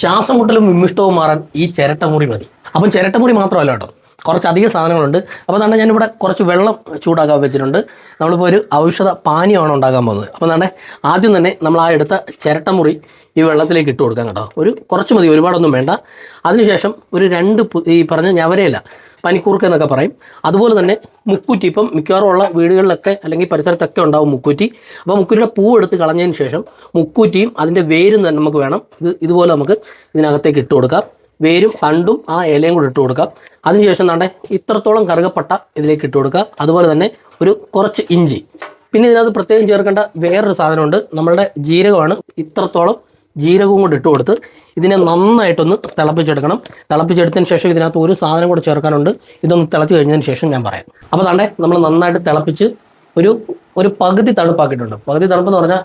ശ്വാസം മുട്ടലും വിമ്മിഷ്ടവും മാറാൻ ഈ ചിരട്ടമുറി മതി. അപ്പം ചിരട്ടമുറി മാത്രമല്ല കേട്ടോ, കുറച്ചധികം സാധനങ്ങളുണ്ട്. അപ്പോൾ തന്നെ ഞാനിവിടെ കുറച്ച് വെള്ളം ചൂടാക്കാൻ വെച്ചിട്ടുണ്ട്. നമ്മളിപ്പോൾ ഒരു ഔഷധ പാനീയമാണ് ഉണ്ടാക്കാൻ പോകുന്നത്. അപ്പോൾ തന്നെ ആദ്യം തന്നെ നമ്മൾ ആ എടുത്ത ചിരട്ടമുറി ഈ വെള്ളത്തിലേക്ക് ഇട്ട് കൊടുക്കാം കേട്ടോ. കുറച്ച് മതി, ഒരുപാടൊന്നും വേണ്ട. അതിനുശേഷം ഒരു ഈ പറഞ്ഞ ഞവരയില, പനിക്കൂർക്ക എന്നൊക്കെ പറയും, അതുപോലെ തന്നെ മുക്കുറ്റി. ഇപ്പം മിക്കവാറും ഉള്ള വീടുകളിലൊക്കെ അല്ലെങ്കിൽ പരിസരത്തൊക്കെ ഉണ്ടാവും മുക്കുറ്റി. അപ്പോൾ മുക്കുറ്റിയുടെ പൂ എടുത്ത് കളഞ്ഞതിന് ശേഷം മുക്കുറ്റിയും അതിൻ്റെ വേരും തന്നെ നമുക്ക് വേണം. ഇതുപോലെ നമുക്ക് ഇതിനകത്തേക്ക് ഇട്ട് കൊടുക്കാം. വേരും തണ്ടും ആ ഇലയും കൂടെ ഇട്ട് കൊടുക്കാം. അതിനുശേഷം നാണ്ടെ ഇത്രത്തോളം കറുകപ്പട്ട ഇതിലേക്ക് ഇട്ട് കൊടുക്കുക. അതുപോലെ തന്നെ കുറച്ച് ഇഞ്ചി. പിന്നെ ഇതിനകത്ത് പ്രത്യേകം ചേർക്കേണ്ട വേറൊരു സാധനമുണ്ട്, നമ്മളുടെ ജീരകമാണ്. ഇത്രത്തോളം ജീരകവും കൂടെ ഇട്ട് കൊടുത്ത് ഇതിനെ നന്നായിട്ടൊന്ന് തിളപ്പിച്ചെടുക്കണം. തിളപ്പിച്ചെടുത്തതിന് ശേഷം ഇതിനകത്ത് ഒരു സാധനം കൂടെ ചേർക്കാനുണ്ട്. ഇതൊന്ന് തിളച്ച് കഴിഞ്ഞതിന് ശേഷം ഞാൻ പറയാം. അപ്പോൾ താണ്ടെ നമ്മൾ നന്നായിട്ട് തിളപ്പിച്ച് ഒരു പകുതി തണുപ്പാക്കിയിട്ടുണ്ട്. പകുതി തണുപ്പെന്ന് പറഞ്ഞാൽ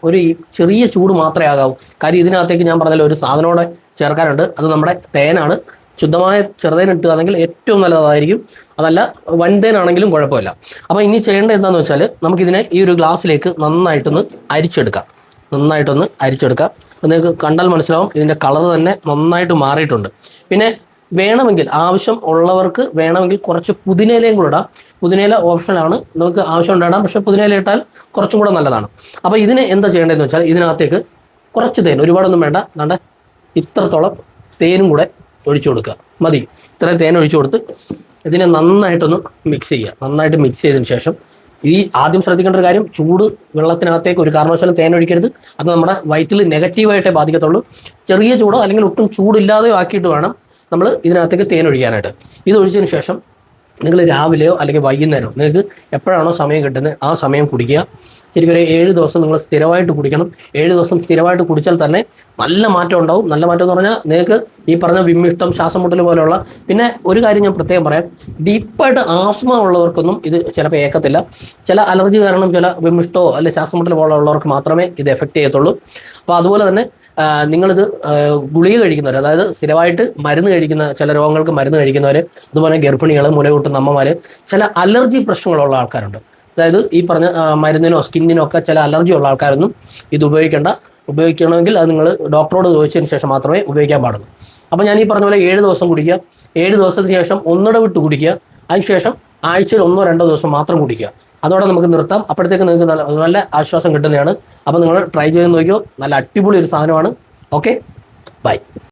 ചെറിയ ചൂട് മാത്രമേ ആകാവൂ. കാര്യം ഇതിനകത്തേക്ക് ഞാൻ പറഞ്ഞാൽ ഒരു സാധനത്തോടെ ചേർക്കാനുണ്ട്. അത് നമ്മുടെ തേനാണ്. ശുദ്ധമായ ചെറുതേൻ ഇട്ടുകയാണെങ്കിൽ ഏറ്റവും നല്ലതായിരിക്കും. അതല്ല വൻതേനാണെങ്കിലും കുഴപ്പമില്ല. അപ്പോൾ ഇനി ചെയ്യേണ്ടത് എന്താണെന്ന് വെച്ചാൽ നമുക്കിതിനെ ഈ ഒരു ഗ്ലാസ്സിലേക്ക് നന്നായിട്ടൊന്ന് അരിച്ചെടുക്കാം. നിങ്ങൾക്ക് കണ്ടാൽ മനസ്സിലാവും ഇതിൻ്റെ കളർ തന്നെ നന്നായിട്ട് മാറിയിട്ടുണ്ട്. പിന്നെ വേണമെങ്കിൽ ആവശ്യം ഉള്ളവർക്ക് വേണമെങ്കിൽ കുറച്ച് പുതിനയിലയും കൂടെ ഇടാം. പുതിനയില ഓപ്ഷനാണ്, നമുക്ക് ആവശ്യം ഉണ്ടാകാം. പക്ഷേ പുതിനയില ഇട്ടാൽ കുറച്ചും കൂടെ നല്ലതാണ്. അപ്പോൾ ഇതിന് എന്താ ചെയ്യേണ്ടതെന്ന് വെച്ചാൽ ഇതിനകത്തേക്ക് കുറച്ച് തേൻ, ഒരുപാടൊന്നും വേണ്ട, വേണ്ട ഇത്രത്തോളം തേനും കൂടെ ഒഴിച്ചു കൊടുക്കുക. മതി, ഇത്രയും തേൻ ഒഴിച്ചു കൊടുത്ത് ഇതിനെ നന്നായിട്ടൊന്ന് മിക്സ് ചെയ്യുക. നന്നായിട്ട് മിക്സ് ചെയ്തതിന് ശേഷം ആദ്യം ശ്രദ്ധിക്കേണ്ട ഒരു കാര്യം, ചൂട് വെള്ളത്തിനകത്തേക്ക് ഒരു കാരണവശാലും തേൻ ഒഴിക്കരുത്. അത് നമ്മുടെ വയറ്റിൽ നെഗറ്റീവായിട്ടേ ബാധിക്കത്തുള്ളൂ. ചെറിയ ചൂടോ അല്ലെങ്കിൽ ഒട്ടും ചൂടില്ലാതെയോ ആക്കിയിട്ട് വേണം നമ്മൾ ഇതിനകത്തേക്ക് തേൻ ഒഴിക്കാനായിട്ട്. ഇത് ഒഴിച്ചതിന് ശേഷം നിങ്ങൾ രാവിലെയോ അല്ലെങ്കിൽ വൈകുന്നേരമോ നിങ്ങൾക്ക് എപ്പോഴാണോ സമയം കിട്ടുന്നത് ആ സമയം കുടിക്കുക. ശരിക്കും ഒരു 7 ദിവസം നിങ്ങൾ സ്ഥിരമായിട്ട് കുടിക്കണം. 7 ദിവസം സ്ഥിരമായിട്ട് കുടിച്ചാൽ തന്നെ നല്ല മാറ്റം ഉണ്ടാവും. നല്ല മാറ്റം എന്ന് പറഞ്ഞാൽ നിങ്ങൾക്ക് ഈ പറഞ്ഞ വിമ്മിഷ്ടം, ശ്വാസം മുട്ടൽ പോലെയുള്ള, പിന്നെ ഒരു കാര്യം ഞാൻ പ്രത്യേകം പറയാം, ഡീപ്പായിട്ട് ആസ്മ ഉള്ളവർക്കൊന്നും ഇത് ചിലപ്പോൾ ഏക്കത്തില്ല. ചില അലർജി കാരണം ചില വിമ്മിഷ്ടമോ അല്ലെങ്കിൽ ശ്വാസം മുട്ടൽ പോലുള്ളവർക്ക് മാത്രമേ ഇത് എഫക്റ്റ് ചെയ്യത്തുള്ളൂ. അപ്പോൾ അതുപോലെ തന്നെ നിങ്ങളിത് ഗുളിക കഴിക്കുന്നവർ, അതായത് സ്ഥിരമായിട്ട് മരുന്ന് കഴിക്കുന്ന, ചില രോഗങ്ങൾക്ക് മരുന്ന് കഴിക്കുന്നവർ, അതുപോലെ ഗർഭിണികൾ, മുലയൂട്ടുന്ന അമ്മമാർ, ചില അലർജി പ്രശ്നങ്ങളുള്ള ആൾക്കാരുണ്ട്. അതായത് ഈ പറഞ്ഞ മരുന്നിനോ സ്കിന്നിനോ ഒക്കെ ചില അലർജി ഉള്ള ആൾക്കാരൊന്നും ഇത് ഉപയോഗിക്കണമെങ്കിൽ അത് നിങ്ങൾ ഡോക്ടറോട് ചോദിച്ചതിന് ശേഷം മാത്രമേ ഉപയോഗിക്കാൻ പാടുള്ളൂ. അപ്പോൾ ഞാൻ ഈ പറഞ്ഞ പോലെ 7 ദിവസം കുടിക്കുക. 7 ദിവസത്തിന് ശേഷം ഒന്നിടെ വിട്ട് കുടിക്കുക. അതിനുശേഷം ആഴ്ചയിൽ 1-2 ദിവസം മാത്രം കുടിക്കുക. അതോടെ നമുക്ക് നിർത്താം. അപ്പോഴത്തേക്ക് നിങ്ങൾക്ക് നല്ല ആശ്വാസം കിട്ടുന്നതാണ്. അപ്പോൾ നിങ്ങൾ ട്രൈ ചെയ്ത് നോക്കിയോ, നല്ല അടിപൊളി ഒരു സാധനമാണ്. Okay, by.